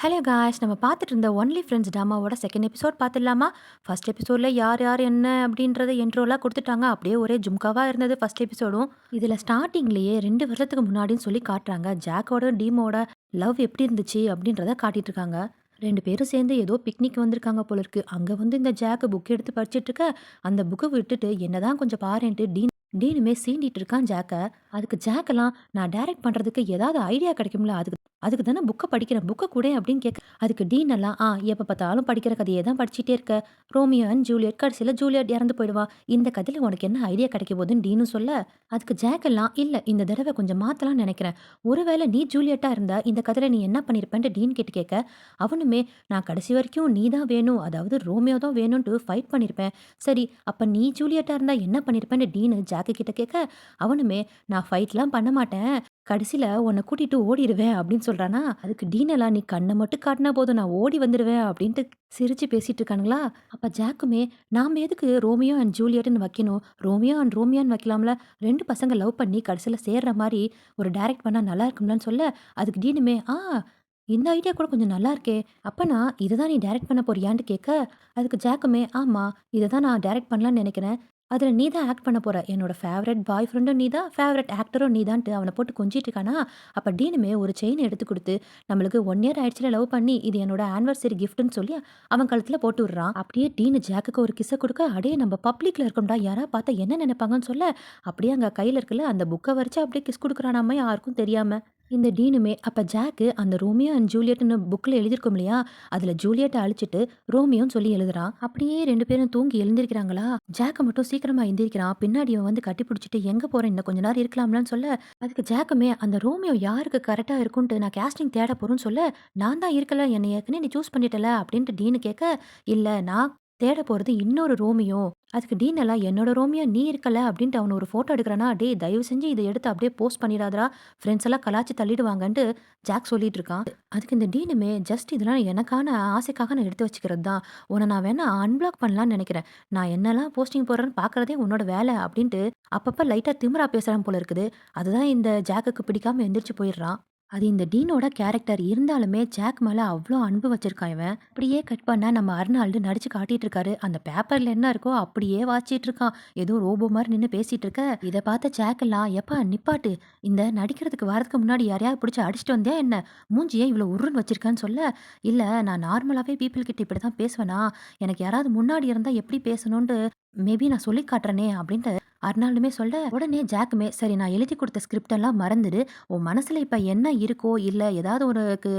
Hello guys, நம்ம பார்த்துட்டு இருந்த ஒன்லி ஃப்ரெண்ட்ஸ் ட்ராமாவோட செகண்ட் எபிசோட் பார்த்துடலாமா? ஃபர்ஸ்ட் எபிசோட்ல யார் யார் என்ன அப்படின்றத இன்ட்ரோலாம் கொடுத்துட்டாங்க. அப்படியே ஒரே ஜும்காவா இருந்தது ஃபர்ஸ்ட் எபிசோடும். இதில் ஸ்டார்டிங்லேயே 2 வருஷத்துக்கு முன்னாடின்னு சொல்லி காட்டுறாங்க. ஜாக்கோட டீமோட லவ் எப்படி இருந்துச்சு அப்படின்றத காட்டிட்டு இருக்காங்க. 2 பேரும் சேர்ந்து ஏதோ பிக்னிக் வந்திருக்காங்க போல இருக்கு. அங்கே வந்து இந்த ஜாக்கு புக் எடுத்து படிச்சிட்டு இருக்க, அந்த புக்கை விட்டுட்டு என்னதான் கொஞ்சம் பாருன்ட்டு டீனுமே சீண்டிட்டு இருக்கான் ஜாக்க. அதுக்கு ஜாக்கெல்லாம் நான் டைரக்ட் பண்றதுக்கு ஏதாவது ஐடியா கிடைக்கும்ல, அதுக்கு அதுக்கு தானே புக்கை படிக்கிறேன், புக்கை கூட அப்படின்னு கேட்க, அதுக்கு டீன் எல்லாம் எப்போ பார்த்தாலும் படிக்கிற கதையை தான் படிச்சுட்டே இருக்க, ரோமியோ அண்ட் ஜூலியட் கடைசியில் ஜூலியட் இறந்து போயிடுவா, இந்த கதையில் உனக்கு என்ன ஐடியா கிடைக்க போகுதுன்னு டீனும் சொல்ல, அதுக்கு ஜாக் எல்லாம் இல்லை இந்த தடவை கொஞ்சம் மாற்றலாம்னு நினைக்கிறேன், ஒருவேளை நீ ஜூலியட்டா இருந்தா இந்த கதையில் நீ என்ன பண்ணியிருப்பேன்ட்டு டீன் கேட்டு கேட்க, அவனுமே நான் கடைசி வரைக்கும் நீ தான் வேணும், அதாவது ரோமியோ தான் வேணும்ன்ட்டு ஃபைட் பண்ணியிருப்பேன், சரி அப்போ நீ ஜூலியட்டா இருந்தா என்ன பண்ணியிருப்பேன்னு டீனு ஜாக்கு கிட்ட கேட்க, அவனுமே நான் ஃபைட்லாம் பண்ண மாட்டேன், கடைசியில உன்னை கூட்டிட்டு ஓடிடுவேன் அப்படின்னு சொல்றானா, அதுக்கு டீனெல்லாம் நீ கண்ணை மட்டும் காட்டினா போதும் நான் ஓடி வந்துடுவேன் அப்படின்ட்டு சிரிச்சு பேசிட்டு இருக்கானுங்களா. அப்ப ஜாக்குமே நாம எதுக்கு ரோமியோ அண்ட் ஜூலியட்னு வைக்கணும், ரோமியோ அண்ட் ரோமியான்னு வைக்கலாம்ல, 2 பசங்க லவ் பண்ணி கடைசியில சேர்ற மாதிரி ஒரு டைரக்ட் பண்ணா நல்லா இருக்கும்லன்னு சொல்ல, அதுக்கு டீனுமே இந்த ஐடியா கூட கொஞ்சம் நல்லா இருக்கே, அப்பனா இதை தான் நீ டைரக்ட் பண்ண போறியான்னு கேட்க, அதுக்கு ஜாக்குமே ஆமா இதை தான் நான் டைரக்ட் பண்ணலான்னு நினைக்கிறேன், அதில நீ தான் ஆக்ட் பண்ண போற. என்னோட ஃபேவரைட் பாய் ஃப்ரெண்டும் நீ தான், ஃபேவரைட் ஆக்டரும் நீ தான்ட்டு அவன போட்டு கொஞ்சிட்டு இருக்கானா, அப்ப டீனுமே ஒரு செயின் எடுத்து குடுத்து, நம்மளுக்கு 1 இயர் ஆயிடுச்சுல லவ் பண்ணி, இது என்னோட ஆனிவர்சரி கிஃப்ட்ன்னு சொல்லி அவன் கழுத்துல போட்டு விடுறான். அப்படியே டீனு ஜாக்குக்கு ஒரு கிஸ்ஸ குடுக்க, "அடே நம்ம பப்ளிக்ல இருக்கோம்டா, யாராவது பார்த்தா என்ன நெனைப்பாங்கன்னு" சொல்ல, அப்படியே அங்க கையில இருக்குல்ல அந்த புக்க வச்சு அப்படியே கிஸ் குடுக்குறானாமா யாருக்கும் தெரியாம. இந்த டீனுமே அப்ப ஜாக்கு அந்த ரோமியோ அண்ட் ஜூலியட்ன்னு புக்ல எழுதியிருக்கும் இல்லையா, அதுல ஜூலியட்ட அழிச்சிட்டு ரோமியோன்னு சொல்லி எழுதுறான். அப்படியே 2 பேரும் தூங்கி எழுந்திருக்கிறாங்களா, ஜாக்க மட்டும் சீக்கிரமா எந்திரிக்கிறான். பின்னாடி அவன் வந்து கட்டி பிடிச்சிட்டு எங்க போற, இன்னும் கொஞ்ச நேரம் இருக்கலாம்லன்னு சொல்ல, அதுக்கு ஜாக்குமே அந்த ரோமியோ யாருக்கு கரெக்டா இருக்கும்ட்டு நான் கேஸ்டிங் தேட போறேன்னு சொல்ல, நான் தான் இருக்கல, என்னை ஏற்கனவே நீ சூஸ் பண்ணிட்டல அப்படின்ட்டு டீனு கேட்க, இல்ல நான் தேட போறது இன்னொரு ரோமியோ. அதுக்கு டீன் எல்லாம் என்னோட ரோமியோ நீ இருக்கல அப்படின்ட்டு அவன் ஒரு போட்டோ எடுக்கிறானா, டேய் தயவு செஞ்சு இதை எடுத்து அப்படியே போஸ்ட் பண்ணிடாதடா, ஃப்ரெண்ட்ஸ் எல்லாம் கலாய்ச்சி தள்ளிடுவாங்கன்ட்டு ஜாக் சொல்லிட்டு இருக்கான். அதுக்கு இந்த டீனுமே ஜஸ்ட் இதெல்லாம் எனக்கான ஆசைக்காக நான் எடுத்து வச்சுக்கிறது தான், உன்னை நான் வேணா அன்பிளாக் பண்ணலான்னு நினைக்கிறேன், நான் என்னெல்லாம் போஸ்டிங் போடுறேன்னு பார்க்கறதே உன்னோட வேலை அப்படின்ட்டு அப்பப்ப லைட்டா திமிரா பேசுறான் போல இருக்குது. அதுதான் இந்த ஜாக்குக்கு பிடிக்காம எந்திரிச்சு போயிடுறான். அது இந்த டீனோட கேரக்டர் இருந்தாலுமே ஜாக் மேல அவ்ளோ அன்பு வச்சிருக்கான் இவன். அப்படியே கட் பண்ணா நம்ம அர்னால்டு நடிச்சு காட்டிட்டு இருக்காரு. அந்த பேப்பர்ல என்ன இருக்கோ அப்படியே வாசிச்சிட்டு இருக்கான். ஏதோ ரோபோ மாதிரி நின்னு பேசிட்டு இருக்க. இத பார்த்த ஜாக் எல்லாம் எப்பா நிப்பாட்டு. இந்த நடிக்கிறதுக்கு வரதுக்கு முன்னாடி யாரையாவது பிடிச்சு அடிச்சுட்டு வந்தியா என்ன? மூஞ்சி ஏன் இவ்வளோ உருன்னு வச்சிருக்கான்னு சொல்ல, இல்ல நான் நார்மலாவே பீப்பிள் கிட்ட இப்படிதான் பேசுவேனா? எனக்கு யாராவது முன்னாடி இருந்தா எப்படி பேசணும்னு மேபி நான் சொல்லி காட்டுறேனே அப்படின்ட்டு அர்னால்டுமே சொல்ல, உடனே ஜாக்குமே சரி நான் எழுதி கொடுத்த ஸ்கிரிப்ட் எல்லாம் மறந்துடு, உன் மனசுல இப்ப என்ன இருக்கோ இல்ல ஏதாவது உனக்கு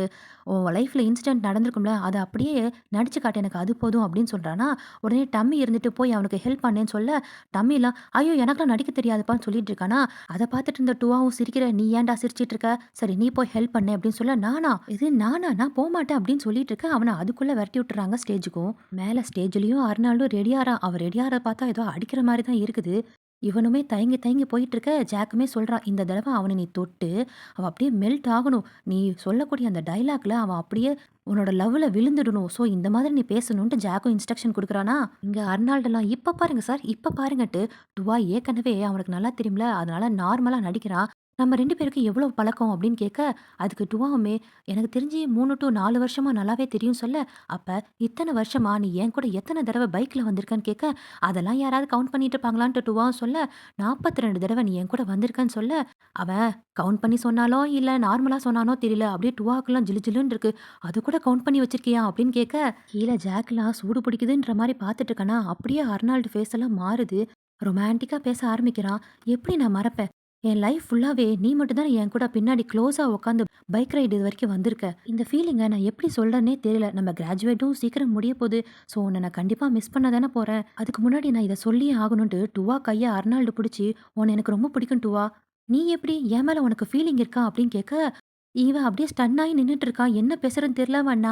உன் லைஃப்ல இன்சிடென்ட் நடந்திருக்கும்ல அதை அப்படியே நடிச்சு காட்டு, எனக்கு அது போதும் அப்படின்னு சொல்றானா. உடனே டம்மி இருந்துட்டு போய் அவனுக்கு ஹெல்ப் பண்ணேன்னு சொல்ல, டம்மிலாம் ஐயோ எனக்குலாம் நடிக்க தெரியாதுப்பான்னு சொல்லிட்டு இருக்கானா. அதை பார்த்துட்டு இருந்த டூவாவும் சிரிக்கிற, நீ ஏன்டா சிரிச்சிட்டு இருக்க, சரி நீ போய் ஹெல்ப் பண்ணு அப்படின்னு சொல்ல, நானா இது நானா நான் போக மாட்டேன் அப்படின்னு சொல்லிட்டு இருக்க. அவனை அதுக்குள்ள விரட்டி விட்டுறாங்க ஸ்டேஜுக்கும். மேல ஸ்டேஜ்லயும் அர்னால்டும் ரெடியாரா, அவர் ரெடியார பார்த்தா ஏதோ அடிக்கிற மாதிரி தான் இருக்குது. இவனுமே தயங்கி தயங்கி போயிட்டு இருக்க, ஜாக்குமே சொல்றான் இந்த தடவை அவனை நீ தொட்டு அவன் அப்படியே மெல்ட் ஆகணும், நீ சொல்லக்கூடிய அந்த டைலாக்ல அவன் அப்படியே உன்னோட லவ்ல விழுந்துடணும், ஸோ இந்த மாதிரி நீ பேசணும்ட்டு ஜாக்கும் இன்ஸ்ட்ரக்ஷன் கொடுக்குறானா. இங்க அர்னால்டெல்லாம் இப்ப பாருங்க சார் இப்ப பாருங்கட்டு டுவா ஏற்கனவே அவனுக்கு நல்லா தெரியும்ல, அதனால நார்மலா நடிக்கிறான். நம்ம 2 பேருக்கும் எவ்வளோ பழக்கம் அப்படின்னு கேட்க, அதுக்கு டுவாவுமே எனக்கு தெரிஞ்சு 3 to 4 வருஷமா நல்லாவே தெரியும் சொல்ல, அப்ப இத்தனை வருஷமா நீ என் கூட எத்தனை தடவை பைக்ல வந்திருக்கன்னு கேட்க, அதெல்லாம் யாராவது கவுண்ட் பண்ணிட்டு இருப்பாங்களான்ட்டு டுவாவும் சொல்ல, 42 தடவை நீ என் கூட வந்திருக்கன்னு சொல்ல, அவன் கவுண்ட் பண்ணி சொன்னாலோ இல்ல நார்மலா சொன்னானோ தெரியல, அப்படியே டுவாக்குலாம் ஜிலு ஜிலுன்னு இருக்கு, அது கூட கவுண்ட் பண்ணி வச்சிருக்கியா அப்படின்னு கேட்க, கீழே ஜாக்லாம் சூடு பிடிக்குதுன்ற மாதிரி பார்த்துட்டு இருக்கானா. அப்படியே அர்னால்டு ஃபேஸ் எல்லாம் மாறுது, ரொமான்டிக்கா பேச ஆரம்பிக்கிறான். எப்படி நான் மறப்பேன், என் லைஃப் ஃபுல்லாவே நீ மட்டும் தான் என் கூட பின்னாடி க்ளோஸா உட்காந்து பைக் ரைடு இது வரைக்கும் வந்திருக்க. இந்த ஃபீலிங்கை நான் எப்படி சொல்றேன்னே தெரியல. நம்ம கிராஜுவேட்டும் சீக்கிரம் முடிய போகுது. ஸோ உன்னை நான் கண்டிப்பா மிஸ் பண்ண தானே போறேன். அதுக்கு முன்னாடி நான் இதை சொல்லியே ஆகணும்ட்டு டுவா கையை அர்னால்டு பிடிச்சி, உன்னை எனக்கு ரொம்ப பிடிக்கும் டுவா. நீ எப்படி என் மேல உனக்கு ஃபீலிங் இருக்கா அப்படின்னு கேட்க, இவன் அப்படியே ஸ்டன் ஆகி நின்னுட்டு இருக்கான். என்ன பேசுறதுன்னு தெரியல. அவன்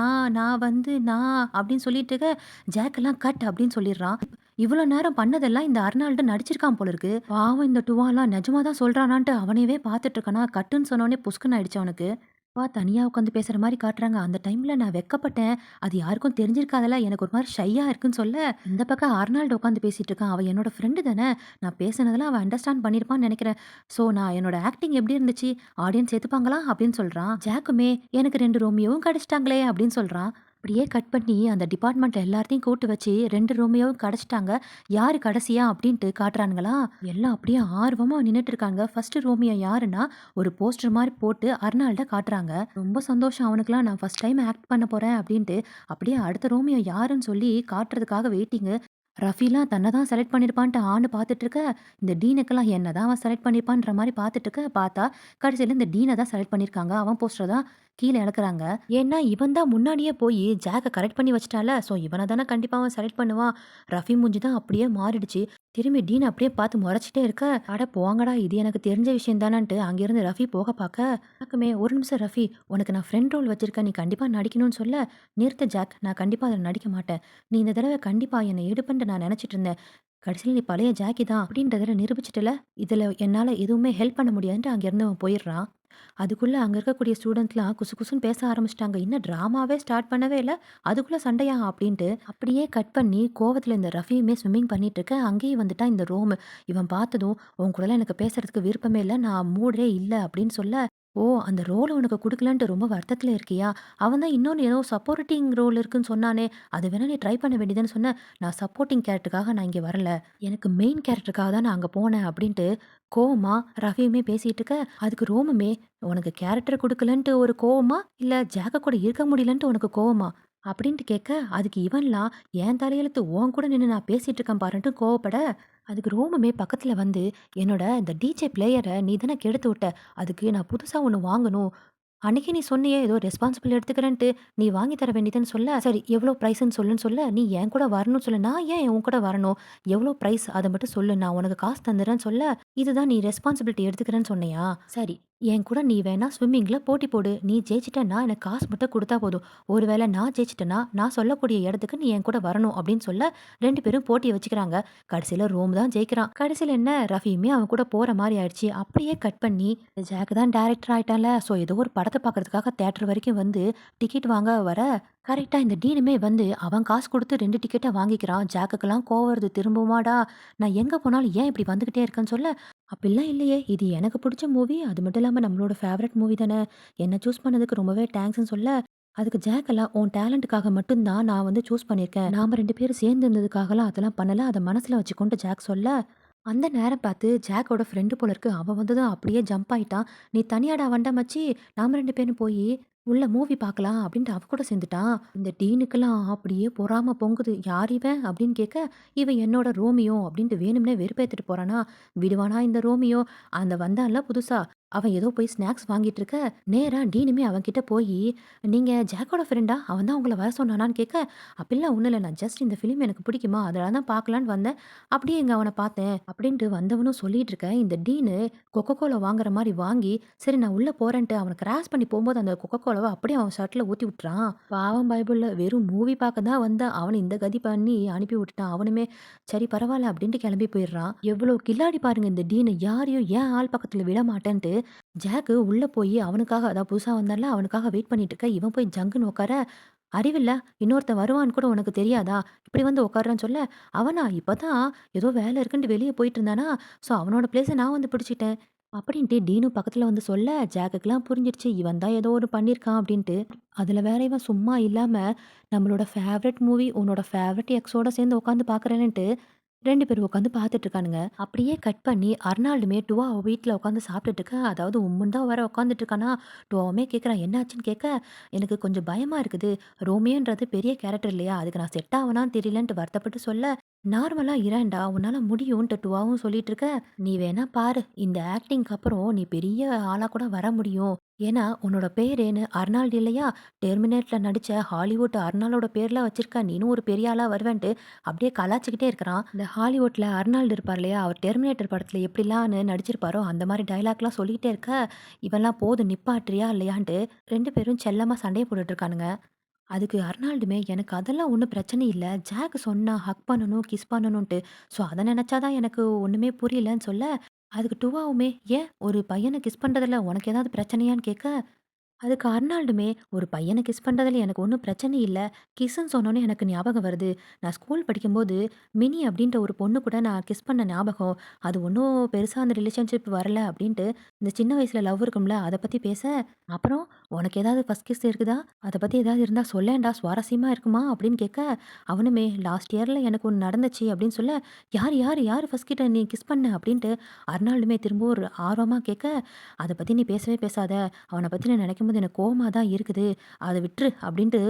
நான் அப்படின்னு சொல்லிட்டு இருக்க, ஜாக் எல்லாம் கட் அப்படின்னு சொல்லிடுறான். இவ்வளோ நேரம் பண்ணதெல்லாம் இந்த அர்னால்டு நடிச்சிருக்கான் போல இருக்கு. பாவம் இந்த டுவாலாம் நிஜமா தான் சொல்றானான்ட்டு அவனையவே பார்த்துட்டு இருக்கானா. கட்டுன்னு சொன்னோனே புஸ்குன்னு ஆயிடுச்சு அவனுக்கு. தனியா உட்காந்து பேசுற மாரி காட்டுறாங்க. அந்த டைம்ல நான் வெட்கப்பட்டேன். அது யாருக்கும் தெரிஞ்சிருக்காதுல்ல. எனக்கு ஒரு மாரி ஷையா இருக்குன்னு சொல்ல, இந்த பக்கம் அர்னால்டு உட்காந்து பேசிட்டு இருக்கான். அவன் என்னோட ஃப்ரெண்டு தானே! நான் பேசினதெல்லாம் அவன் அண்டர்ஸ்டாண்ட் பண்ணியிருப்பான்னு நெனைக்கிறேன். ஸோ நான் என்னோட ஆக்டிங் எப்படி இருந்துச்சு? ஆடியன்ஸ் ஏத்துப்பாங்களா? அப்படின்னு சொல்றான். ஜாக்குமே எனக்கு 2 ரோமியோவும் கிடைச்சிட்டாங்களே! அப்படின்னு சொல்றான். அப்படியே கட் பண்ணி அந்த டிபார்ட்மெண்ட்ல எல்லாத்தையும் கூட்டு வச்சு 2 ரோமியோவும் கிடைச்சிட்டாங்க. யாரு கடைசியா அப்படின்ட்டு காட்டுறானுங்களா? எல்லாம் அப்படியே ஆர்வமா நின்னுட்டு இருக்காங்க. ஃபர்ஸ்ட் ரோமியோ யாருன்னா, ஒரு போஸ்டர் மாரி போட்டு அர்னால்ட காட்டுறாங்க. ரொம்ப சந்தோஷம் அவனுக்குலாம் நான் ஃபர்ஸ்ட் டைம் ஆக்ட் பண்ண போறேன் அப்படின்ட்டு, அப்படியே அடுத்த ரோமியோ யாருன்னு சொல்லி காட்டுறதுக்காக வெயிட்டிங்கு. ரஃபிலாம் தன்ன தான் செலக்ட் பண்ணியிருப்பான்ட்டு ஆன்னு பார்த்துட்டு இருக்க, இந்த டீனுக்கெல்லாம் என்ன தான் அவன் செலக்ட் பண்ணியிருப்பான்ற மாரி பார்த்துட்டு இருக்க, பார்த்தா கடைசியில இந்த டீன தான் செலக்ட் பண்ணியிருக்காங்க. அவன் போஸ்டர தான் கீழ இறக்குறாங்க. ஏன்னா, இவன் தான் முன்னாடியே போயி ஜாக்க கரெக்ட் பண்ணி வச்சுட்டான்ல. ஸோ இவன தானே கண்டிப்பா அவன் செலக்ட் பண்ணுவான். ரஃபி மூஞ்சி தான் அப்படியே மாறிடுச்சு. திரும்பி டீன் அப்படியே பார்த்து முறைச்சிட்டே இருக்க, "அட போங்கடா! இது எனக்கு தெரிஞ்ச விஷயம் தானன்ட்டு" அங்கேருந்து ரஃபி போக பார்க்க, ஜாக்குமே "ஒரு நிமிஷம் ரஃபி, உனக்கு நான் ஃப்ரெண்ட் ரோல் வச்சிருக்கேன். நீ கண்டிப்பா நடிக்கணும்னு" சொல்ல, "நிறுத்து ஜாக். நான் கண்டிப்பா அதில நடிக்க மாட்டேன். நீ இந்த தடவ கண்டிப்பா என்ன எடுப்பேன்ட்டு நான் நெனச்சிட்டு இருந்தேன். கடைசில நீ பழைய ஜாக்கி தான் அப்படின்றத நிரூபிச்சுட்டல. இதுல என்னால எதுவுமே ஹெல்ப் பண்ண முடியாதுன்ட்டு" அங்கேருந்து அவன் போயிடுறான். அதுக்குள்ள அங்க இருக்கக்கூடிய ஸ்டூடண்ட்ஸ்லாம் குசு குசுன்னு பேச ஆரம்பிச்சுட்டாங்க. இன்னும் டிராமாவே ஸ்டார்ட் பண்ணவே இல்ல. அதுக்குள்ள சண்டையா அப்படின்ட்டு. அப்படியே கட் பண்ணி கோவத்துல இந்த ரஃபியுமே ஸ்விம்மிங் பண்ணிட்டு இருக்க. அங்கேயும் வந்துட்டான் இந்த ரோம். இவன் பார்த்ததும், "உன் கூடலாம் எனக்கு பேசுறதுக்கு விருப்பமே இல்ல. நான் மூடே இல்ல" அப்படின்னு சொல்ல, "ஓ! அந்த ரோல உனக்கு குடுக்கலன்ட்டு ரொம்ப வருத்தத்துல இருக்கியா? அவன் தான் இன்னொன்னு ஏதோ சப்போர்ட்டிங் ரோல் இருக்குன்னு சொன்னானே! அது வேணா நீ ட்ரை பண்ண வேண்டியதுன்னு" சொன்னேன். "நான் சப்போர்ட்டிங் கேரக்டருக்காக நான் இங்க வரல. எனக்கு மெயின் கேரக்டருக்காக தான் நான் அங்க போனேன்" அப்படின்ட்டு கோவமா ரஃபியுமே பேசிட்டு இருக்க, அதுக்கு ரோமுமே "உனக்கு கேரக்டர் குடுக்கலன்ட்டு ஒரு கோவமா? இல்ல ஜாக்க கூட இருக்க முடியலன்ட்டு உனக்கு கோவமா?" அப்படின்ட்டு கேட்க, அதுக்கு இவன்லாம் "என் தலையெழுத்து உன் கூட நின்னு நான் பேசிட்டு இருக்கேன் பாருன்ட்டு" கோவப்பட, அதுக்கு ரோமுமே பக்கத்துல வந்து "என்னோட இந்த டிஜே பிளேயர நீ தானே கெடுத்து விட்ட. அதுக்கு நான் புதுசா ஒண்ணு வாங்கணும். அன்னைக்கு நீ சொன்னியே ஏதோ ரெஸ்பான்சிபிள் எடுத்துக்கிறேன்ட்டு, நீ வாங்கி தர வேண்டியதுன்னு சொல்ல, சரி எவ்வளோ பிரைஸ்ன்னு சொல்லுன்னு சொல்ல, நீ என் கூட வரணும்னு சொல்ல, நான் ஏன் உன் கூட வரணும்? எவ்வளோ பிரைஸ் அத மட்டும் சொல்லு. நான் உனக்கு காசு தந்துர்றேன்னு சொல்ல, இதுதான் நீ ரெஸ்பான்சிபிலிட்டி எடுத்துக்கிறேன்னு சொன்னையா? சரி, என் கூட நீ வேணா ஸ்விம்மிங்ல போட்டி போடு. நீ ஜெயிச்சுட்டன்னா எனக்கு காசு மட்டும் குடுத்தா போதும். ஒருவேள நான் ஜெயிச்சுட்டன்னா, நான் சொல்லக்கூடிய இடத்துக்கு நீ என் கூட வரணும் அப்படின்னு சொல்ல, 2 பேரும் போட்டிய வச்சுக்கிறாங்க. கடைசியில ரோம் தான் ஜெயிக்கிறான். கடைசியில என்ன ரஃபியுமே அவன் கூட போற மாரி ஆயிடுச்சு. அப்படியே கட் பண்ணி ஜாக் தான் டைரக்டர் ஆயிட்டான்ல. ஸோ ஏதோ ஒரு படத்த பார்க்கறதுக்காக தியேட்டர் வரைக்கும் வந்து டிக்கெட் வாங்க வர, கரெக்ட்டா இந்த டீனுமே வந்து அவன் காசு குடுத்து 2 டிக்கெட்ட வாங்கிக்கிறான். ஜாக்குக்கெல்லாம் கோவம் வருது. "திரும்பவுமாடா? நான் எங்க போனாலும் ஏன் இப்படி வந்துகிட்டே இருக்கன்னு" சொல்ல, "அப்படிலாம் இல்லையே. இது எனக்கு புடிச்ச மூவி. அது மட்டும் இல்லாம நம்மளோட ஃபேவரைட் மூவி தானே. என்ன சூஸ் பண்ணதுக்கு ரொம்பவே தேங்க்ஸ்ன்னு" சொல்ல, அதுக்கு ஜாக்கெல்லாம் "உன் டேலண்ட்டுக்காக மட்டும் தான் நான் வந்து சூஸ் பண்ணியிருக்கேன். நாம 2 பேரும் சேர்ந்து இருந்ததுக்காகலாம் அதெல்லாம் பண்ணல. அத மனசுல வச்சுக்கோன்ட்டு" ஜாக் சொல்ல, அந்த நேரம் பார்த்து ஜாக்கோட ஃப்ரெண்டு போல இருக்கு. அவன் வந்ததும் அப்படியே ஜம்ப் ஆயிட்டான். "நீ தனியாடா வந்த மச்சி? நாம 2 பேரும் போயி உள்ள மூவி பார்க்கலாம்" அப்படின்ட்டு அவ கூட சேர்ந்துட்டான். இந்த டீனுக்கெல்லாம் அப்படியே பொறாம பொங்குது. "யார் இவன்?" அப்படின்னு கேட்க, "இவன் என்னோட ரோமியோ" அப்படின்ட்டு வேணும்னே வெறுப்பேத்திட்டு போறானா. விடுவானா இந்த ரோமியோ? அந்த வந்தான்ல புதுசா, அவன் ஏதோ போய் ஸ்நாக்ஸ் வாங்கிட்டு இருக்க, நேரா டீனுமே அவன்கிட்ட போயி, "நீங்க ஜாக்கோட ஃப்ரெண்டா? அவன் தான் உங்கள வர சொன்னானான்னு" கேட்க, "அப்படிலாம் ஒண்ணும் இல்ல. நான் ஜஸ்ட் இந்த ஃபிலிம் எனக்கு பிடிக்குமா, அதனால தான் பார்க்கலான்னு வந்தேன். அப்படியே இங்க அவன பார்த்தேன்" அப்படின்ட்டு வந்தவனும் சொல்லிட்டு இருக்க, இந்த டீனு கொக்கோ கோலா வாங்குற மாரி வாங்கி, சரி நான் உள்ள போறேன்ட்டு அவன கிராஸ் பண்ணி போம்போது அந்த கொக்கோ கோலாவ அப்படியே அவன் ஷர்ட்ல ஊத்தி விட்டுறான். பாவம் பைபிள்ல வெறும் மூவி பார்க்க தான் வந்தான். அவன இந்த கதி பண்ணி அனுப்பி விட்டுட்டான். அவனுமே சரி பரவால்ல அப்படின்ட்டு கிளம்பி போயிடுறான். எவ்வளோ கில்லாடி பாருங்க இந்த டீனு. யாரையும் ஏன் ஆள் பக்கத்துல விட மாட்டேன்ட்டு, ஜாக்கு உள்ள போய் அவனுக்காக அதான் புதுசா வந்தான்ல அவனுக்காக வெயிட் பண்ணிட்டு இருக்க, இவன் போய் ஜங்குன்னு உட்கார, "அறிவில்ல இன்னொருத்தன் வருவான்னு கூட உனக்கு தெரியாதா? இப்படி வந்து உட்காருன்னு" சொல்ல, "அவனா? இப்பதான் ஏதோ வேலை இருக்குன்ட்டு வெளிய போயிட்டு இருந்தானா, ஸோ அவனோட பிளேஸ நான் வந்து பிடிச்சுக்கிட்டேன்." அப்படின்ட்டு டீனும் பக்கத்துல வந்து சொல்ல, ஜாக்குக்குலாம் புரிஞ்சிருச்சு. இவன் தான் ஏதோ ஒண்ணு பண்ணியிருக்கான் அப்படின்ட்டு. அதுல வேற இவன் சும்மா இல்லாம, நம்மளோட ஃபேவரைட் மூவி உன்னோட ஃபேவரைட் எக்ஸோட சேர்ந்து உட்காந்து பார்க்குறேன்னுட்டு 2 பேரும் உட்காந்து பார்த்துட்டு இருக்கானுங்க. அப்படியே கட் பண்ணி அர்னால்டுமே டுவா அவ வீட்ல உட்காந்து சாப்பிட்டுட்டு இருக்க. அதாவது உம்முன்னு தான் வேற உட்காந்துட்டு இருக்கானா. டுவாவுமே கேட்குறான் என்னாச்சுன்னு கேட்க, "எனக்கு கொஞ்சம் பயமா இருக்குது. ரோமியோன்றது பெரிய கேரக்டர் இல்லையா? அதுக்கு நான் செட் ஆவனான்னு தெரியலன்ட்டு" வருத்தப்பட்டு சொல்ல, "நார்மலா இரேன்டா உன்னால முடியும்ன்ட்டு" டுவாவும் சொல்லிட்டு இருக்க, "நீ வேணா பாரு. இந்த ஆக்டிங்க்கு அப்புறம் நீ பெரிய ஆளா கூட வர முடியும். ஏன்னா உன்னோட பேரேன்னு அர்னால்டு இல்லையா? டெர்மினேட்ல நடிச்ச ஹாலிவுட் அர்னால்டோட பேர்ல வச்சிருக்க. நீனும் ஒரு பெரிய ஆளா வருவேன்ட்டு" அப்படியே கலாய்ச்சுக்கிட்டே இருக்கிறான். இந்த ஹாலிவுட்ல அர்னால்டு இருப்பார் இல்லையா? அவர் டெர்மினேட்டர் படத்துல எப்படிலான்னு நடிச்சிருப்பாரோ, அந்த மாரி டயலாக்லாம் சொல்லிட்டே இருக்க, இவன்லாம் "போதும் நிப்பாட்றியா இல்லையான்ட்டு" 2 பேரும் செல்லமா சண்டைய போட்டுட்டு இருக்கானுங்க. அதுக்கு அர்னால்டுமே, "எனக்கு அதெல்லாம் ஒண்ணும் பிரச்சனை இல்ல. ஜாக் சொன்னா ஹக் பண்ணணும், கிஸ் பண்ணணுன்ட்டு. ஸோ அத நெனச்சா தான் எனக்கு ஒண்ணுமே புரியலன்னு" சொல்ல, அதுக்கு டுவாவுமே, "ஏன் ஒரு பையன கிஸ் பண்றதுல உனக்கு ஏதாவது பிரச்சனையான்னு?" கேட்க, அதுக்கு அர்னால்டுமே, "ஒரு பையன கிஸ் பண்றதுல எனக்கு ஒண்ணும் பிரச்சனை இல்ல. கிஸ்ன்னு சொன்னோனே எனக்கு ஞாபகம் வருது. நான் ஸ்கூல் படிக்கும்போது மினி அப்படின்ற ஒரு பொண்ணு கூட நான் கிஸ் பண்ண ஞாபகம். அது ஒண்ணும் பெருசா அந்த ரிலேஷன்ஷிப் வரல." அப்படின்ட்டு இந்த சின்ன வயசுல லவ் இருக்கும்ல, அத பத்தி பேச, "அப்புறம் உனக்கு ஏதாவது ஃபர்ஸ்ட் கிஸ் இருக்குதா? அத பத்தி ஏதாவது இருந்தா சொல்லேன்டா, சுவாரஸ்யமா இருக்குமா?" அப்படின்னு கேட்க, அவனுமே, "லாஸ்ட் இயர்ல எனக்கு ஒண்ணு நடந்துச்சு." அப்படின்னு சொல்ல, "யாரு யாரு யாரு ஃபர்ஸ்ட் கிட்ட நீ கிஸ் பண்ண?" அப்படின்ட்டு அர்னால்டுமே திரும்ப ஒரு ஆர்வமா கேட்க, "அத பத்தி நீ பேசவே பேசாத. அவன பத்தி நான் நினைக்கும்போது எனக்கு கோவமா தான் இருக்குது. அத விட்டுரு." அப்படின்ட்டு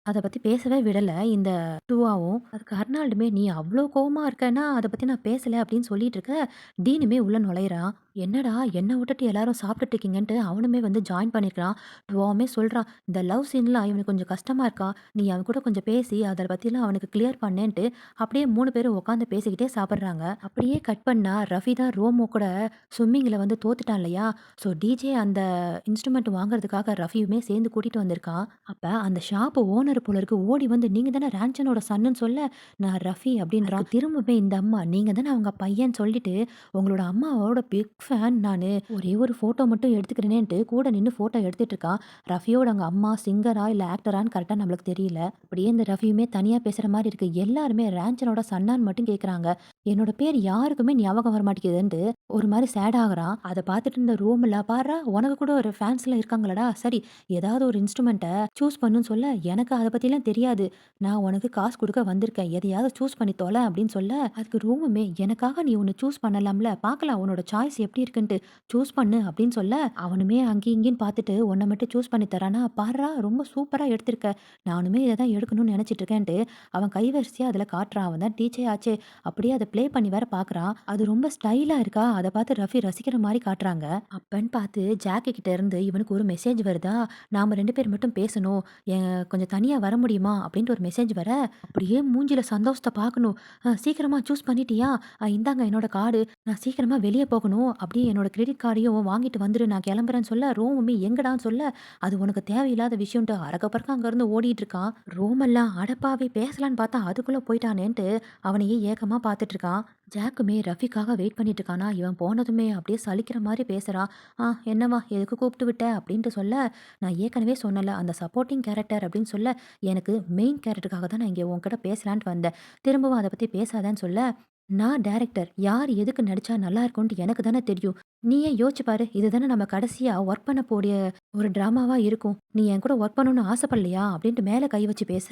அத பத்தி பேசவே விடல இந்த டூவாவும். அதுக்கு அர்னால்டுமே, "நீ அவ்ளோ கோவமா இருக்கன்னா, அத பத்தி நான் பேசல." அப்படின்னு சொல்லிட்டு இருக்க, டீனுமே உள்ள நுழையிறான். "என்னடா என்ன விட்டுட்டு எல்லாரும் சாப்பிட்டுட்டு இருக்கீங்கன்ட்டு" அவனுமே வந்து ஜாயின் பண்ணியிருக்கான். டூவாவுமே சொல்றான், "இந்த லவ் சீன்லாம் இவனுக்கு கொஞ்சம் கஷ்டமா இருக்கா. நீ அவன் கூட கொஞ்சம் பேசி அத பத்திலாம் அவனுக்கு கிளியர் பண்ணேன்ட்டு." அப்படியே 3 பேரும் உட்காந்து பேசிக்கிட்டே சாப்பிடுறாங்க. அப்படியே கட் பண்ணா ரஃபி தான் ரோமோ கூட ஸ்விம்மிங்ல வந்து தோத்துட்டான் இல்லையா? ஸோ டிஜே அந்த இன்ஸ்ட்ருமெண்ட் வாங்குறதுக்காக ரஃபியுமே சேர்ந்து கூட்டிட்டு வந்திருக்கான். அப்ப அந்த ஷாப் ஓனர் போல இருக்கு ஓடி வந்து, "நீங்க தானே ரான்சனோட சன்னுன்னு" சொல்ல, "நான் ரஃபி" அப்படின்றான். அதுக்கு திரும்பவே இந்த அம்மா, "நீங்க தானே அவங்க பையன்னு சொல்லிட்டு, உங்களோட அம்மாவோட பிக் ஃபேன் நானு. ஒரே ஒரு ஃபோட்டோ மட்டும் எடுத்துக்கிறேனேன்ட்டு" கூட நின்னு ஃபோட்டோ எடுத்துட்டு இருக்கா. ரஃபியோட அவங்க அம்மா சிங்கரா இல்ல ஆக்டரான்னு கரெக்ட்டா நம்மளுக்கு தெரியல. அப்படியே இந்த ரஃபியுமே தனியா பேசுற மாரி இருக்கு. எல்லாருமே ரான்சனோட சன்னான்னு மட்டும் கேட்குறாங்க. என்னோட பேர் யாருக்குமே ஞாபகம் வர மாட்டேங்குதுன்ட்டு ஒரு மாரி சேட் ஆகுறான். அத பார்த்துட்டு இருந்த ரூம்ல, "பார்றா உனக்கு கூட ஒரு ஃபேன்ஸ்லாம் இருக்காங்களாடா! சரி ஏதாவது ஒரு இன்ஸ்ட்ருமெண்ட்ட சூஸ் பண்ணுன்னு" சொல்ல, "எனக்கு அத பத்திலாம் தெரியாது. நான் உனக்கு காசு குடுக்க வந்திருக்கேன். எதையாவது சூஸ் பண்ணி தொல" அப்படின்னு சொல்ல, அதுக்கு ரூமுமே, "எனக்காக நீ ஒண்ணு சூஸ் பண்ணலாம்ல. பார்க்கலாம் உன்னோட சாய்ஸ் எப்படி இருக்குன்ட்டு. சூஸ் பண்ணு" அப்படின்னு சொல்ல, அவனுமே அங்கேயும் இங்கேயும் பார்த்துட்டு ஒன்ன மட்டும் சூஸ் பண்ணி தரானா, "பார்றா ரொம்ப சூப்பரா எடுத்திருக்க. நானுமே இத தான் எடுக்கணும்னு நெனச்சிட்டு இருக்கேன்ட்டு" அவன் கைவரிசையா அதில காட்டுறான். அவன் தான் டிஜே ஆச்சே! அப்படியே அத ப்ளே பண்ணி வேற பார்க்குறான். அது ரொம்ப ஸ்டைலா இருக்கா, அத பார்த்து ரஃபி ரசிக்கிற மாரி காட்டுறாங்க. அப்பன்னு பார்த்து ஜாக்கி கிட்ட இருந்து இவனுக்கு ஒரு மெசேஜ் வருதா, "நாம 2 பேர் மட்டும் பேசணும். கொஞ்சம் தனியா வர முடியுமா?" அப்படின்ட்டு ஒரு மெசேஜ் வர, அப்படியே மூஞ்சில சந்தோஷத்த பார்க்கணும். சீக்கிரமா சூஸ் பண்ணிட்டியா? இந்தாங்க என்னோட கார்டு. நான் சீக்கிரமா வெளிய போகணும். அப்படியே என்னோட கிரெடிட் கார்டையும் வாங்கிட்டு வந்துரு. நான் கிளம்புறேன்னு" சொல்ல, ரோமுமே எங்கடான்னு சொல்ல, "அது உனக்கு தேவையில்லாத விஷயம்ன்ட்டு" அரக்க பறக்க அங்கருந்து ஓடிட்டு இருக்கான். ரோமெல்லாம், "அடப்பாவி பேசலான்னு பார்த்தா அதுக்குள்ள போய்ட்டானேன்ட்டு" அவனையே ஏக்கமா பார்த்துட்டு இருக்கான். ஜாக்குமே ரஃபிக்காக வெயிட் பண்ணிட்டு இருக்கானா, இவன் போனதுமே அப்படியே சலிக்கிற மாரி பேசுறான். என்னம்மா எதுக்கு கூப்பிட்டு விட்ட?" அப்படின்ட்டு சொல்ல, "நான் ஏற்கனவே சொன்னேன்ல, அந்த சப்போர்ட்டிங் கேரக்டர் அப்படின்னு சொல்ல, எனக்கு மெயின் கேரக்டருக்காக தான் நான் இங்க உன்கிட்ட பேசலான்ட்டு வந்தேன். திரும்பவும் அத பத்தி பேசாதன்னு" சொல்ல, "நான் டைரக்டர். யார் எதுக்கு நடிச்சா நல்லா இருக்கும்ன்ட்டு எனக்கு தானே தெரியும். நீயே யோசிச்சு பாரு. இது தானே நம்ம கடைசியா ஒர்க் பண்ண போடிய ஒரு டிராமாவா இருக்கும். நீ என் கூட ஒர்க் பண்ணணும்னு ஆசைப்படலையா?" அப்படின்ட்டு மேல கை வச்சு பேச,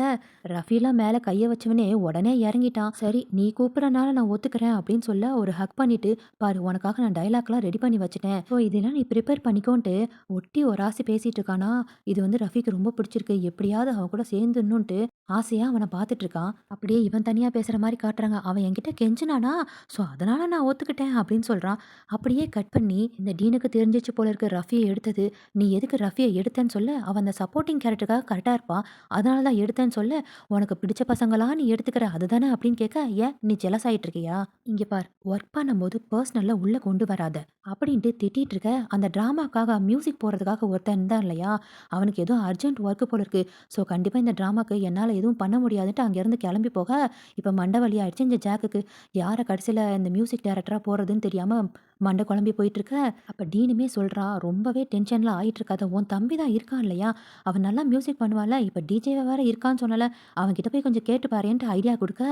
ரஃபீலாம் மேல கைய வச்சவனே உடனே இறங்கிட்டான். "சரி நீ கூப்பிடுறனால நான் ஒத்துக்கிறேன்" அப்படின்னு சொல்ல ஒரு ஹக் பண்ணிட்டு, "பாரு உனக்காக நான் டயலாக்லாம் ரெடி பண்ணி வச்சுட்டேன். ஸோ இதெல்லாம் நீ ப்ரிப்பேர் பண்ணிக்கோன்ட்டு" ஒட்டி ஒரு ஆசி பேசிட்டு இருக்கானா, இது வந்து ரஃபிக்கு ரொம்ப பிடிச்சிருக்கு. எப்படியாவது அவன் கூட சேர்ந்துடணுன்ட்டு ஆசையா அவன பார்த்துட்டு இருக்கான். அப்படியே இவன் தனியா பேசுற மாரி காட்டுறாங்க. "அவன் என்கிட்ட கெஞ்சினானா, ஸோ அதனால நான் ஒத்துக்கிட்டேன்" அப்படின்னு சொல்றான். அப்படியே கட் பண்ணி இந்த டீனுக்கு தெரிஞ்சிச்சு போல இருக்கு ரஃபிய எடுத்தது. "நீ எதுக்கு ரஃபிய எடுத்தேன்னு" சொல்ல, "அவன் அந்த சப்போர்ட்டிங் கேரக்டருக்காக கரெக்ட்டா இருப்பான். அதனால தான் எடுத்தேன்னு" சொல்ல, "உனக்கு பிடிச்ச பசங்களா நீ எடுத்துக்கிற அதுதானே?" அப்படின்னு கேட்க, "ஏன் நீ ஜெலஸ் ஆயிட்டு இருக்கியா? இங்க பார் ஒர்க் பண்ணும்போது பர்சனலா உள்ள கொண்டு வராத." அப்படின்ட்டு திட்டிட்டு இருக்க, அந்த டிராமாக்காக மியூசிக் போடுறதுக்காக ஒருத்தன் இருந்தான் இல்லையா? அவனுக்கு ஏதோ அர்ஜென்ட் ஒர்க் போல இருக்கு. ஸோ கண்டிப்பா இந்த டிராமாக்கு என்னால எதுவும் பண்ண முடியாதுன்ட்டு அங்கேருந்து கிளம்பி போக, இப்ப மண்டை வலி ஆயிடுச்சு இந்த ஜாக்குக்கு. யார கடைசியில இந்த மியூசிக் டைரக்டரா போடுறதுன்னு தெரியாம மண்டை குழம்பி போயிட்டு இருக்க, அப்ப டீனுமே சொல்றான், "ரொம்பவே டென்ஷன்ல ஆயிட்டு இருக்காத. உன் தம்பி தான் இருக்கான் இல்லையா? அவன் நல்லா மியூசிக் பண்ணுவான்ல. இப்ப டிஜேவா வேற இருக்கான்னு சொன்னல. அவன்கிட்ட போய் கொஞ்சம் கேட்டு பாரேன்ட்டு" ஐடியா குடுக்க,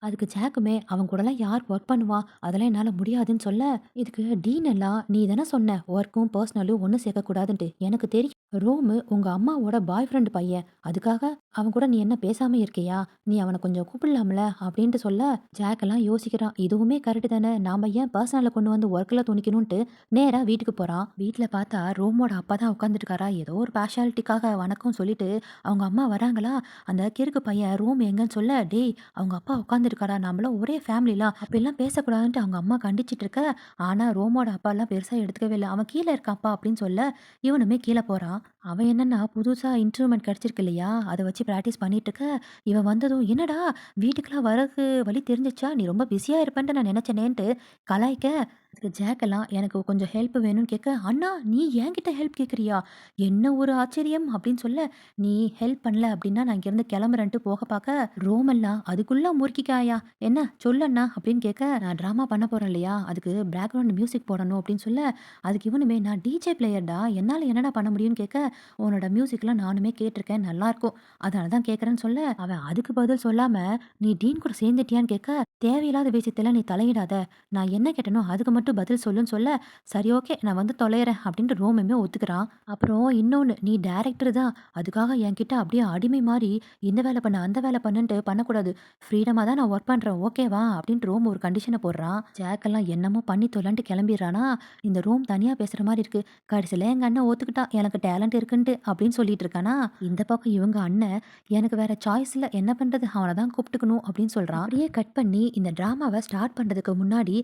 அதுக்கு ஜாக்குமே, "அவன் கூடலாம் யார் ஒர்க் பண்ணுவா? அதெல்லாம் என்னால முடியாதுன்னு" சொல்ல, இதுக்கு டீன் எல்லாம், "நீ தானே சொன்ன ஒர்க்கும் பர்சனலும் ஒண்ணு சேர்க்கக்கூடாதுன்ட்டு. எனக்கு தெரியும். ரோமு உங்க அம்மாவோட பாய் ஃப்ரெண்ட் பையன். அதுக்காக அவன் கூட நீ என்ன பேசாம இருக்கியா? நீ அவன கொஞ்சம் கூப்பிடலாம்ல" அப்படின்ட்டு சொல்ல, ஜாக் எல்லாம் யோசிக்கிறான். இதுவுமே கரெக்ட் தானே. நாம ஏன் பர்சனல கொண்டு வந்து ஒர்க்ல துணிக்கணும்ன்ட்டு நேரா வீட்டுக்கு போறான். வீட்ல பார்த்தா ரோமோட அப்பா தான் உட்கார்ந்துட்டு இருக்காரா. ஏதோ ஒரு பார்ஷியாலிட்டிக்காக வணக்கம் சொல்லிட்டு அவங்க அம்மா வராங்களா, அந்த கிறுக்கு பையன் ரோம் எங்கன்னு சொல்ல, "டேய் அவங்க அப்பா உட்கார்ந்துருக்காரா. நம்மலாம் ஒரே ஃபேமிலிலாம் அப்படிலாம் பேசக்கூடாதுன்ட்டு" அவங்க அம்மா கண்டிச்சிட்டு இருக்க, ஆனா ரோமோட அப்பாலாம் பெருசா எடுத்துக்கவே இல்ல. "அவன் கீழ இருக்கான்ப்பா" அப்படின்னு சொல்ல, இவனுமே கீழ போறான். அவன் என்னன்னா புதுசா இன்ஸ்ட்ருமெண்ட் கிடைச்சிருக்கு இல்லையா? அத வச்சு பிராக்டிஸ் பண்ணிட்டு இருக்க, இவன் வந்ததும், "என்னடா வீட்டுக்குலாம் வரக்கு வழி தெரிஞ்சுச்சா? நீ ரொம்ப பிஸியா இருப்பேன்ட்டு நான் நினைச்சேனேன்ட்டு" கலாய்க்க, அதுக்கு ஜாக் எல்லாம், "எனக்கு கொஞ்சம் ஹெல்ப் வேணும்னு" கேட்க, "அண்ணா நீ என்கிட்ட ஹெல்ப் கேட்குறியா? என்ன ஒரு ஆச்சரியம்!" அப்படின்னு சொல்ல, "நீ ஹெல்ப் பண்ணல அப்படின்னா நான் இங்கேருந்து கிளம்புறேன்ட்டு" போக பார்க்க, ரோமெல்லாம், "அதுக்குள்ள முறுக்கிக்காயா? என்ன சொல்லு அண்ணா" அப்படின்னு கேட்க, "நான் டிராமா பண்ண போறேன் இல்லையா? அதுக்கு பேக்ரவுண்ட் மியூசிக் போடணும்" அப்படின்னு சொல்ல, அதுக்கு இவனுமே, "நான் டிஜே பிளேயர்டா. என்னால என்னடா பண்ண முடியும்னு" கேட்க, உன்னோட மியூசிக்லாம் நானுமே கேட்டிருக்கேன். நல்லாயிருக்கும். அதனால தான் கேட்குறேன்னு சொல்ல, அவன் அதுக்கு பதில் சொல்லாம, "நீ டீன் கூட சேர்ந்துட்டியான்னு?" கேட்க, "தேவையில்லாத விஷயத்தலாம் நீ தலையிடாத. நான் என்ன கேட்டேனோ அதுக்கு மட்டும் பதில் சொல்லுன்னு" சொல்ல, "சரி ஓகே நான் வந்து தொலையறேன்" அப்படின்ட்டு ரோமுமே ஒத்துக்கிறான். அப்புறம் இன்னொன்னு, "நீ டைரக்டர் தான். அதுக்காக என்கிட்ட அப்படியே அடிமை மாரி இந்த வேலை பண்ணு, அந்த வேலை பண்ணுன்ட்டு பண்ணக்கூடாது. ஃப்ரீடமா தான் நான் ஒர்க் பண்றேன். ஓகேவா?" அப்படின்ட்டு ரோம் ஒரு கண்டிஷன போடுறான். ஜாக்கெல்லாம் என்னமோ பண்ணி தொலைன்ட்டு கிளம்பிடுறானா, இந்த ரோம் தனியா பேசுற மாரி இருக்கு. கடைசியில எங்க அண்ணன் ஒத்துக்கிட்டான். எனக்கு டேலண்ட் இருக்குன்ட்டு அப்படின்னு சொல்லிட்டு இருக்கானா, இந்த பக்கம் இவங்க அண்ணன், "எனக்கு வேற சாய்ஸ் இல்ல. என்ன பண்றது? அவன தான் கூப்பிட்டுக்கணும்" அப்படின்னு சொல்றான். அப்படியே கட் பண்ணி இந்த டிராமாவ ஸ்டார்ட் பண்றதுக்கு முன்னாடி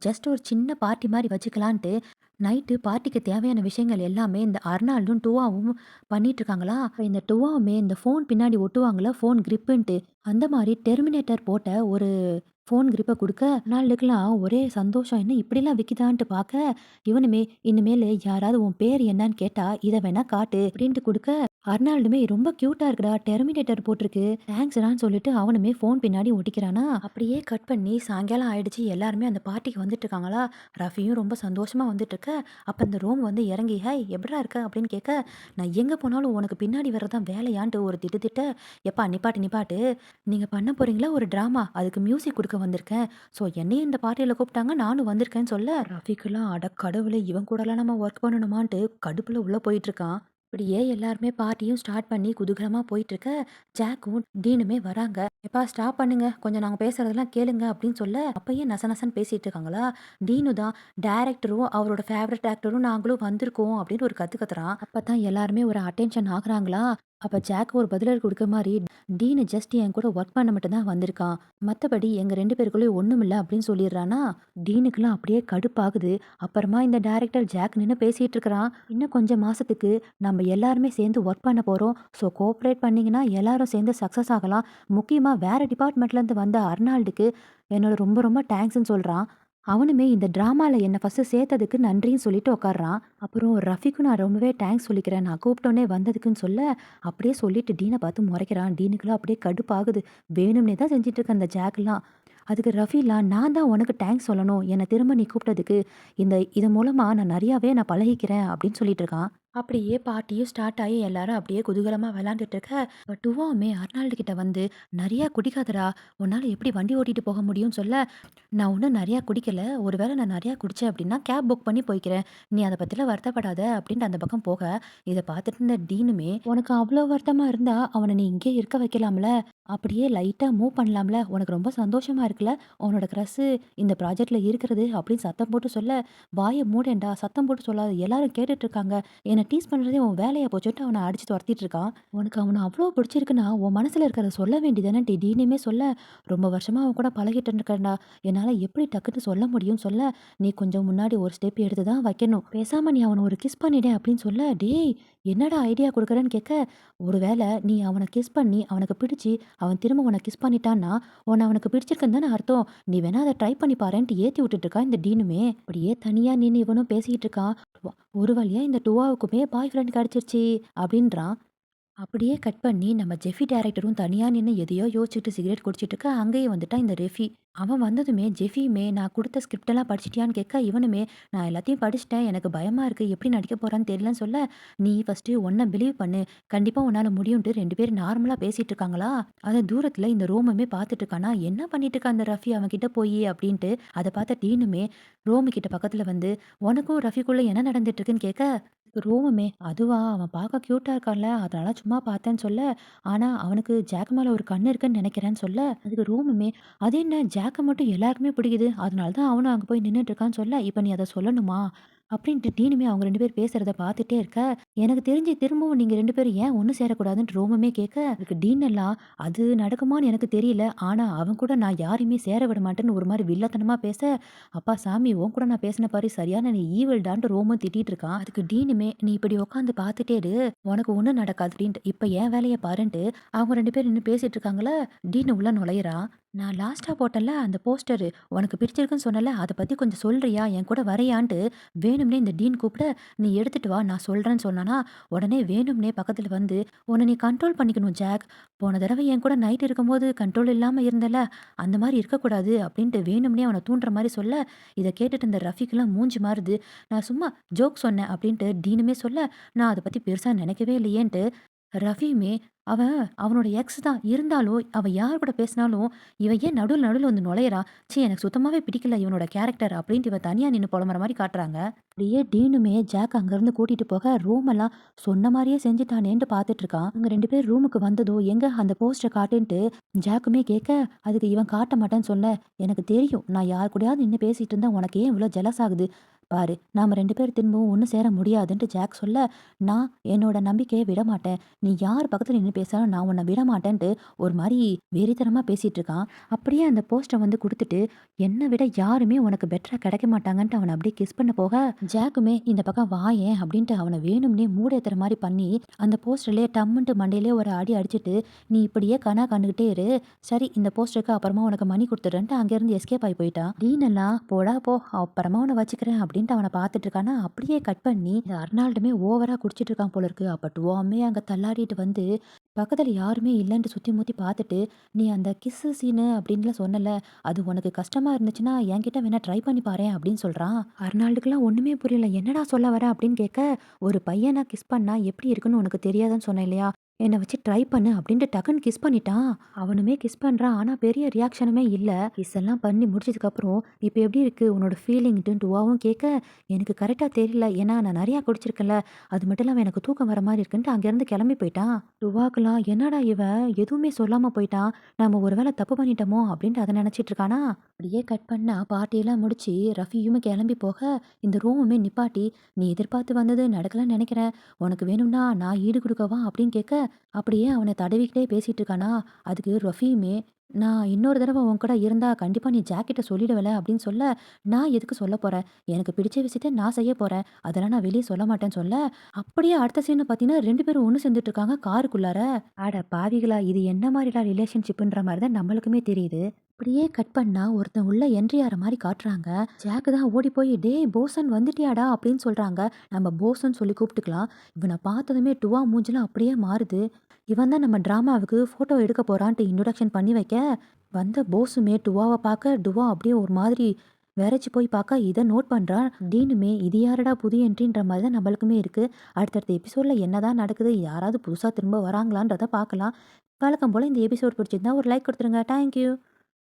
ஜஸ்ட் ஒரு சின்ன பார்ட்டி மாரி வச்சுக்கலான்ட்டு நைட்டு பார்ட்டிக்கு தேவையான விஷயங்கள் எல்லாமே இந்த அர்னால்டும், டூவாவும் பண்ணிட்டு இருக்காங்களா, அப்ப இந்த டூவாவுமே இந்த ஃபோன் பின்னாடி ஒட்டுவாங்கல்ல ஃபோன் கிரிப்புன்ட்டு, அந்த மாரி டெர்மினேட்டர் போட்ட ஒரு ஃபோன் கிரிப்ப குடுக்க, அர்னால்டுக்குலாம் ஒரே சந்தோஷம். என்ன இப்படிலாம் விக்குதான்ட்டு பாக்க, இவனுமே இனிமேலு யாராவது உன் பேர் என்னன்னு கேட்டா, இத வேணா காட்டு அப்படின்ட்டு குடுக்க, அர்னால்டுமே ரொம்ப கியூட்டா இருக்குடா, டெர்மினேட்டர் போட்டிருக்கு, தேங்க்ஸ்டான்னு சொல்லிட்டு அவனுமே ஃபோன் பின்னாடி ஒட்டிக்கிறானா, அப்படியே கட் பண்ணி சாயங்காலம் ஆயிடுச்சு. எல்லாருமே அந்த பார்ட்டிக்கு வந்துட்டு இருக்காங்களா, ரஃபியும் ரொம்ப சந்தோஷமா வந்துட்டு இருக்க, அப்ப இந்த ரோம் வந்து இறங்கி, "ஹேய் எப்புட்றா இருக்க?" அப்படின்னு கேட்க, "நான் எங்க போனாலும் உனக்கு பின்னாடி வர்றது தான் வேலையான்ட்டு" ஒரு திட்டு திட்ட, "எப்பா நிப்பாட்டு நிப்பாட்டு. நீங்க பண்ண போறீங்களா ஒரு டிராமா. அதுக்கு மியூசிக் குடுக்க வந்திருக்கேன். ஸோ என்னையும் இந்த பார்ட்டியில கூப்பிட்டாங்க. நானும் வந்திருக்கேன்னு" சொல்ல, ரஃபீக்குலாம் அட கடவுளே! இவன் கூடலாம் நம்ம ஒர்க் பண்ணணுமான்ட்டு கடுப்புல உள்ள போயிட்டுருக்கான். இப்படியே எல்லாருமே பார்ட்டியும் ஸ்டார்ட் பண்ணி குதூகலமா போயிட்டுருக்க, ஜாக்கும், டீனுமே வராங்க. "எப்பா ஸ்டாப் பண்ணுங்க. கொஞ்சம் நாங்க பேசுறதெல்லாம் கேளுங்க" அப்படின்னு சொல்ல, அப்பயே நச நசன்னு பேசிட்டு இருக்காங்களா, டீனு தான் டைரக்டரும், அவரோட ஃபேவரட் ஆக்டரும் நாங்களும் வந்திருக்கோம் அப்படின்னு ஒரு கத்து கத்துறான். அப்பதான் எல்லாருமே ஒரு அட்டென்ஷன் ஆகுறாங்களா, அப்ப ஜாக் ஒரு பதிலடி குடுக்க மாரி, "டீனு ஜஸ்ட் என் கூட ஒர்க் பண்ண மட்டும் தான் வந்திருக்கான். மத்தபடி எங்க 2 பேருக்குள்ளயும் ஒண்ணுமில்ல" அப்படின்னு சொல்லிடுறானா, டீனுக்குலாம் அப்படியே கடுப்பாகுது. அப்புறமா இந்த டைரக்டர் ஜாக் நின்னு பேசிட்டு இருக்கிறான். "இன்னும் கொஞ்சம் மாசத்துக்கு நம்ம எல்லாருமே சேர்ந்து ஒர்க் பண்ண போறோம். ஸோ கோஆப்பரேட் பண்ணீங்கன்னா எல்லாரும் சேர்ந்து சக்சஸ் ஆகலாம். முக்கியமா வேற டிபார்ட்மெண்ட்லேருந்து வந்த அர்னால்டுக்கு என்னோட ரொம்ப ரொம்ப தேங்க்ஸ்ன்னு" சொல்றான். அவனுமே இந்த டிராமால என்ன ஃபர்ஸ்ட்டு சேர்த்ததுக்கு நன்றின்னு சொல்லிட்டு உட்கார்றான். அப்புறம் ரஃபிக்கும் நான் ரொம்பவே தேங்க்ஸ் சொல்லிக்கிறேன். நான் கூப்பிட்டோனே வந்ததுக்குன்னு சொல்ல, அப்படியே சொல்லிட்டு டீன பார்த்து முறைக்கிறான். டீனுக்குலாம் அப்படியே கடுப்பாகுது. வேணும்னே தான் செஞ்சுட்டு இருக்க அந்த ஜாக்லாம். அதுக்கு ரஃபீலாம், "நான் தான் உனக்கு தேங்க்ஸ் சொல்லணும். என்ன திரும்ப நீ கூப்பிட்டதுக்கு. இது மூலமா நான் நெறையாவே பழகிக்கிறேன்" அப்படின்னு சொல்லிட்டு இருக்கான். அப்படியே பார்ட்டியும் ஸ்டார்ட் ஆகி எல்லாரும் அப்படியே குதூகலமா விளையாண்டுட்டு இருக்க, இப்ப டூவாவுமே அர்னால்டு கிட்ட வந்து, "நெறையா குடிக்காதடா. உன்னால எப்படி வண்டி ஓட்டிட்டு போக முடியும்னு" சொல்ல, "நான் ஒண்ணும் நெறையா குடிக்கல. ஒரு வேள நான் நெறையா குடிச்சேன் அப்படின்னா, கேப் புக் பண்ணி போய்க்கிறேன். நீ அத பத்திலாம் வருத்தப்படாத" அப்படின்ட்டு அந்த பக்கம் போக, இத பார்த்துட்டு இருந்த டீனுமே, "உனக்கு அவ்ளோ வருத்தமா இருந்தா, அவன நீ இங்கேயே இருக்க வைக்கலாம்ல. அப்படியே லைட்டா மூவ் பண்ணலாம்ல. உனக்கு ரொம்ப சந்தோஷமா இருக்குல்ல, உன்னோட க்ரஷு இந்த ப்ராஜெக்ட்ல இருக்கிறது" அப்படின்னு சத்தம் போட்டு சொல்ல, "வாய மூடேன்டா. சத்தம் போட்டு சொல்லாத. எல்லாரும் கேட்டுட்டு இருக்காங்க. என்ன டீஸ் பண்றதே உன் வேலையா போச்சுன்ட்டு" அவன அடிச்சு தொரத்திட்டு இருக்கான். "உனக்கு அவன அவ்ளோ பிடிச்சிருக்குன்னா, உன் மனசுல இருக்கிறத சொல்ல வேண்டியதுதானே" டீனுமே சொல்ல, "ரொம்ப வருஷமா அவன் கூட பழகிட்டு இருக்கேன்டா. என்னால எப்படி டக்குன்னு சொல்ல முடியும்னு" சொல்ல, "நீ கொஞ்சம் முன்னாடி ஒரு ஸ்டெப் எடுத்து தான் வைக்கணும். பேசாம நீ அவன ஒரு கிஸ் பண்ணிடு" அப்படின்னு சொல்ல, "டேய் என்னடா ஐடியா குடுக்குறேன்னு" கேட்க, "ஒருவேள நீ அவன கிஸ் பண்ணி அவனுக்கு பிடிச்சு, அவன் திரும்ப உன்ன கிஸ் பண்ணிட்டான்னா, உன்ன அவனுக்கு பிடிச்சிருக்குன்னு தானே அர்த்தம். நீ வேணா அத ட்ரை பண்ணி பாரேன்ட்டு" ஏத்தி விட்டுட்டு இருக்கான் இந்த டீனுமே. அப்படியே தனியா நின்னு இவனும் பேசிக்கிட்டு இருக்கான். ஒரு வழியா இந்த டூவாவுக்குமே பாய் ஃப்ரெண்ட் கிடைச்சிருச்சு அப்படின்றான். அப்படியே கட் பண்ணி நம்ம ஜெஃபி டைரக்டரும் தனியா நின்னு எதையோ யோசிச்சுட்டு சிகரெட் குடிச்சிட்டு இருக்க, அங்கேயே வந்துட்டான் இந்த ரெஃபி. அவன் வந்ததுமே ஜெஃபியுமே, "நான் குடுத்த ஸ்கிரிப்ட் எல்லாம் படிச்சிட்டியான்னு?" கேட்க, இவனுமே, "நான் எல்லாத்தையும் படிச்சுட்டேன். எனக்கு பயமா இருக்கு. எப்படி நடிக்க போறான்னு தெரியலன்னு" சொல்ல, "நீ ஃபர்ஸ்ட்டு உன்ன பிலீவ் பண்ணு. கண்டிப்பா உன்னால முடியும்ன்ட்டு" 2 பேரும் நார்மலா பேசிட்டு இருக்காங்களா, அத தூரத்துல இந்த ரோமுமே பார்த்துட்டு இருக்கானா, "என்ன பண்ணிட்டு இருக்கா அந்த ரஃபி அவன்கிட்ட போயி?" அப்படின்ட்டு. அத பார்த்த டீனுமே ரோமு கிட்ட பக்கத்துல வந்து, "உனக்கும் ரஃபிக்குள்ள என்ன நடந்துட்டு இருக்குன்னு?" கேட்க, ரோமுமே, "அதுவா அவன் பார்க்க கியூட்டா இருக்கான்ல, அதனால சும்மா பார்த்தேன்னு" சொல்ல, "ஆனா அவனுக்கு ஜாக் மேல ஒரு கண்ணு இருக்குன்னு நினைக்கிறேன்னு" சொல்ல, அதுக்கு ரோமுமே, "அது என்ன ஜாக்க மட்டும் எல்லாருக்குமே பிடிக்குது. அதனால தான் அவனும் அங்க போய் நின்னுட்டு இருக்கான்னு" சொல்ல, "இப்ப நீ அத சொல்லணுமா?" அப்படின்ட்டு டீனுமே அவங்க 2 பேர் பேசுறத பார்த்துட்டே இருக்க, "எனக்கு தெரிஞ்சு திரும்பவும் நீங்க 2 பேரும் ஏன் ஒண்ணு சேரக்கூடாதுன்ட்டு" ரோமுமே கேட்க, அதுக்கு டீன் எல்லாம், "அது நடக்குமான்னு எனக்கு தெரியல. ஆனா அவன் கூட நான் யாரையுமே சேர விட மாட்டேன்னு" ஒரு மாரி வில்லத்தனமா பேச, "அப்பா சாமி உன் கூட நான் பேசின பாரு சரியான நீ ஈவில்டான்ட்டு" ரோமும் திட்டிட்டு இருக்கான். அதுக்கு டீனுமே, "நீ இப்படி உட்காந்து பார்த்துட்டே இரு. உனக்கு ஒண்ணும் நடக்காது" அப்படின்ட்டு. "இப்ப என் வேலைய பாருன்ட்டு" அவங்க 2 பேரும் நின்னு பேசிட்டு இருக்காங்களா, டீனு உள்ள நுழையிறான். நான் லாஸ்ட்டா போட்டேன்ல அந்த போஸ்டரு, உனக்கு பிடிச்சிருக்குன்னு சொன்னேன்ல, அத பத்தி கொஞ்சம் சொல்றியா? என் கூட வர்றியான்ட்டு வேணும்னே இந்த டீன் கூப்பிட, "நீ எடுத்துட்டு வா, நான் சொல்றேன்னு" சொன்னானா, உடனே வேணும்னே பக்கத்துல வந்து, "உன்ன நீ கண்ட்ரோல் பண்ணிக்கணும் ஜாக். போன தடவ என் கூட நைட் இருக்கும்போது கண்ட்ரோல் இல்லாம இருந்தல்ல, அந்த மாரி இருக்கக்கூடாது" அப்படின்ட்டு வேணும்னே அவன தூண்டுற மாரி சொல்ல, இத கேட்டுட்டு இருந்த ரஃபீக்குலாம் மூஞ்சி மாறுது. "நான் சும்மா ஜோக் சொன்னேன்" அப்படின்ட்டு டீனுமே சொல்ல, நான் அத பத்தி பெருசா நினைக்கவே இல்லையேன்ட்டு, ரஃபியுமே அவன் அவனோட எக்ஸ் தான். இருந்தாலும், அவ யார் கூட பேசினாலும், "இவ ஏன் நடுவுல நடுவுல வந்து நுழையிறா? ச்சீ! எனக்கு சுத்தமாவே பிடிக்கல இவனோட கேரக்டர்" அப்படின்ட்டு இவ தனியா நின்னு புலம்புற மாரி காட்டுறாங்க. அப்படியே டீனுமே ஜாக் அங்கருந்து கூட்டிட்டு போக, ரூமெல்லாம் சொன்ன மாரியே செஞ்சுட்டானேன்ட்டு பார்த்துட்டு இருக்கான். இவங்க 2 பேர் ரூமுக்கு வந்ததும், "எங்க அந்த போஸ்டர காட்டுன்ட்டு" ஜாக்குமே கேட்க, அதுக்கு இவன் காட்ட மாட்டேன்னு சொல்ல, "எனக்கு தெரியும். நான் யார் கூடயாவது நின்னு பேசிட்டு இருந்தா உனக்கு ஏன் இவ்ளோ ஜெலஸ் ஆகுது? பாரு, நாம 2 பேரும் திரும்பவும் ஒண்ணு சேர முடியாதுன்ட்டு" ஜாக் சொல்ல, "நான் என்னோட நம்பிக்கைய விடமாட்டேன். நீ யார் பக்கத்துல நின்னு பேசினாலும் நான் உன்ன விடமாட்டேன்ட்டு" ஒரு மாரி வெறித்தனமா பேசிட்டு இருக்கான். அப்படியே அந்த போஸ்டர வந்து குடுத்துட்டு, "என்ன விட யாருமே உனக்கு பெட்டரா கிடைக்க மாட்டாங்கன்ட்டு" அவன அப்படியே கிஸ் பண்ண போக, ஜாக்குமே "இந்த பக்கம் வாயேன்" அப்படின்ட்டு அவன வேணும்னே மூடேத்துற மாரி பண்ணி, அந்த போஸ்டர்லயே டம்முன்ட்டு மண்டையிலயே ஒரு அடி அடிச்சுட்டு, "நீ இப்படியே கனா கண்டுகிட்டே இரு. சரி இந்த போஸ்டருக்கு அப்புறமா உனக்கு மணி குடுத்துடுறேன்ட்டு" அங்கேருந்து எஸ்கேப் ஆயி போயிட்டான். டீனெல்லாம் "போடா போ, அப்புறமா உன்ன வச்சுக்கிறேன்" அப்படின்ட்டு அவன பார்த்துட்டு இருக்கானா, அப்படியே கட் பண்ணி இந்த அர்னால்டுமே ஓவரா குடிச்சிட்டு இருக்கான் போல இருக்கு. அப்ப டுவாமே அங்க தள்ளாடிட்டு வந்து, பக்கத்துல யாருமே இல்லன்ட்டு சுத்தி முத்தி பார்த்துட்டு, "நீ அந்த கிஸ்ஸு சீனு அப்படின்லாம் சொன்னல்ல, அது உனக்கு கஷ்டமா இருந்துச்சுன்னா என்கிட்ட வேணா ட்ரை பண்ணி பாரேன்" அப்படின்னு சொல்றான். அர்னால்டுக்குலாம் ஒண்ணுமே புரியல. "என்னடா சொல்ல வர?" அப்படின்னு கேட்க, "ஒரு பையன கிஸ் பண்ணா எப்படி இருக்குன்னு உனக்கு தெரியாதுன்னு சொன்னேன் இல்லையா? என்ன வச்சு ட்ரை பண்ணு" அப்படின்ட்டு டக்குன்னு கிஸ் பண்ணிட்டான். அவனுமே கிஸ் பண்றான். ஆனா பெரிய ரியாக்ஷனுமே இல்ல. கிஸ் எல்லாம் பண்ணி முடிச்சதுக்கப்புறம், "இப்ப எப்படி இருக்கு உன்னோட ஃபீலிங்ன்ட்டு" டுவாவும் கேட்க, "எனக்கு கரெக்ட்டா தெரியல. ஏன்னா நான் நெறையா குடிச்சிருக்கேன்ல. அது மட்டும் இல்லாம எனக்கு தூக்கம் வர மாரி இருக்குன்ட்டு" அங்கேருந்து கிளம்பி போயிட்டான். டுவாக்குலாம், "என்னடா இவன் எதுவுமே சொல்லாம போயிட்டான். நம்ம ஒரு வேள தப்பு பண்ணிட்டோமோ?" அப்படின்ட்டு அத நெனச்சிட்டு இருக்கானா, அப்படியே கட் பண்ணா பார்ட்டியெல்லாம் முடிச்சு ரஃபியுமே கிளம்பி போக, இந்த ரூமுமே நிப்பாட்டி, "நீ எதிர்பார்த்து வந்தது நடக்கலன்னு நெனைக்கிறேன். உனக்கு வேணும்னா நான் ஈடு குடுக்கவா?" அப்படின்னு கேட்க, அப்படியே அவன தடவிக்கிட்டே பேசிட்டு இருக்கானா, அதுக்கு ரஃபியுமே, "நான் இன்னொரு தடவ உன் கூட இருந்தா கண்டிப்பா நீ ஜாக்கிட்ட சொல்லிடுவல" அப்படின்னு சொல்ல, "நான் எதுக்கு சொல்லப் போறேன்? எனக்கு பிடிச்ச விஷயத்த நான் செய்ய போறேன். அதெல்லாம் நான் வெளிய சொல்ல மாட்டேன்னு" சொல்ல, அப்படியே அடுத்த சீன்ல பார்த்தீங்கன்னா 2 பேரும் ஒண்ணு சேர்ந்துட்டு இருக்காங்க காருக்குள்ளார. அட பாவிகளா! இது என்ன மாரிடா ரிலேஷன்ஷிப்ன்ற மாரி தான் நம்மளுக்குமே தெரியுது. அப்படியே கட் பண்ணா ஒருத்தன் உள்ள என்ட்ரி ஆற மாரி காட்டுறாங்க. ஜாக் தான் ஓடி போய், "டேய் போசன் வந்துட்டியாடா?" அப்படின்னு சொல்றாங்க. நம்ம போஸ்ன்னு சொல்லி கூப்பிட்டுக்கலாம். இவன பார்த்ததுமே டுவா மூஞ்சிலாம் அப்படியே மாறுது. இவன் தான் நம்ம டிராமாவுக்கு ஃபோட்டோ எடுக்க போறான்ட்டு இன்ட்ரோடக்ஷன் பண்ணி வைக்க, வந்த போஸுமே டுவாவ பார்க்க, டுவா அப்படியே ஒரு மாதிரி வெறச்சு போய் பார்க்க, இத நோட் பண்றான். டீனுமே இது யாருடா புது என்ட்ரின்ற மாரி தான் நம்மளுக்குமே இருக்கு. அடுத்தடுத்த எபிசோட்ல என்னதான் நடக்குது? யாராவது புதுசா திரும்ப வராங்களான்றத பார்க்கலாம். வழக்கம் போல இந்த எபிசோட் பிடிச்சிருந்தா ஒரு லைக் குடுத்துருங்க. Thank you.